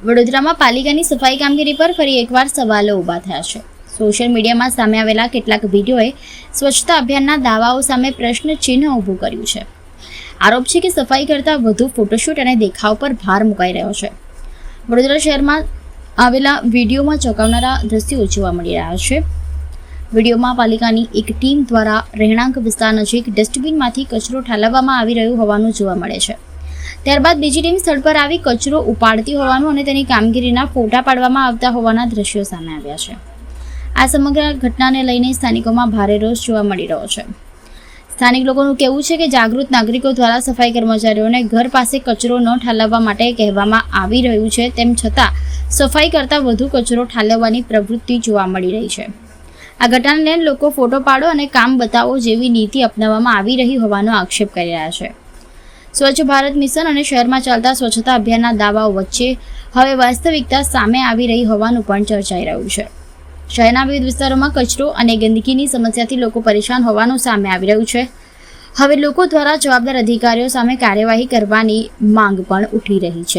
વડોદરામાં પાલિકાની સફાઈ કામગીરી પર ફરી એકવાર સવાલો ઊભા થયા છે। સોશિયલ મીડિયામાં સામે આવેલા કેટલાક વિડીયોએ સ્વચ્છતા અભિયાનના દાવાઓ સામે પ્રશ્ન ચિહ્ન ઊભું કર્યું છે। આરોપ છે કે સફાઈ કરતાં વધુ ફોટોશૂટ અને દેખાવ પર ભાર મુકાઈ રહ્યો છે। વડોદરા શહેરમાં આવેલા વિડીયોમાં ચોંકાવનારા દ્રશ્યો જોવા મળી રહ્યા છે। વિડીયોમાં પાલિકાની એક ટીમ દ્વારા રહેણાંક વિસ્તાર નજીક ડસ્ટબિનમાંથી કચરો ઠાલવવામાં આવી રહ્યો હોવાનું જોવા મળે છે। ત્યારબાદ બીજી ટીમ સ્થળ પર આવી કચરો ઉપાડતી હોવાનું અને તેની કામગીરીના ફોટા પાડવામાં આવતા હોવાના દ્રશ્યો સામે આવ્યા છે। આ સમગ્ર ઘટનાને લઈને સ્થાનિકોમાં ભારે રોષ જોવા મળી રહ્યો છે। સ્થાનિક લોકોનું કહેવું છે કે જાગૃત નાગરિકો દ્વારા સફાઈ કર્મચારીઓને ઘર પાસે કચરો ન ઠાલવવા માટે કહેવામાં આવી રહ્યું છે, તેમ છતાં સફાઈ કરતાં વધુ કચરો ઠાલવવાની પ્રવૃત્તિ જોવા મળી રહી છે। આ ઘટનાને લઈને લોકો ફોટો પાડો અને કામ બતાવો જેવી નીતિ અપનાવવામાં આવી રહી હોવાનો આક્ષેપ કરી રહ્યા છે। સ્વચ્છ ભારત મિશન અને શહેરમાં ચાલતા સ્વચ્છતા અભિયાનના દાવાઓ વચ્ચે હવે વાસ્તવિકતા સામે આવી રહી હોવાનું પણ ચર્ચાઈ રહ્યું છે। શહેરના વિવિધ વિસ્તારોમાં કચરો અને ગંદકીની સમસ્યાથી લોકો પરેશાન હોવાનું સામે આવી રહ્યું છે। હવે લોકો દ્વારા જવાબદાર અધિકારીઓ સામે કાર્યવાહી કરવાની માંગ પણ ઉઠી રહી છે।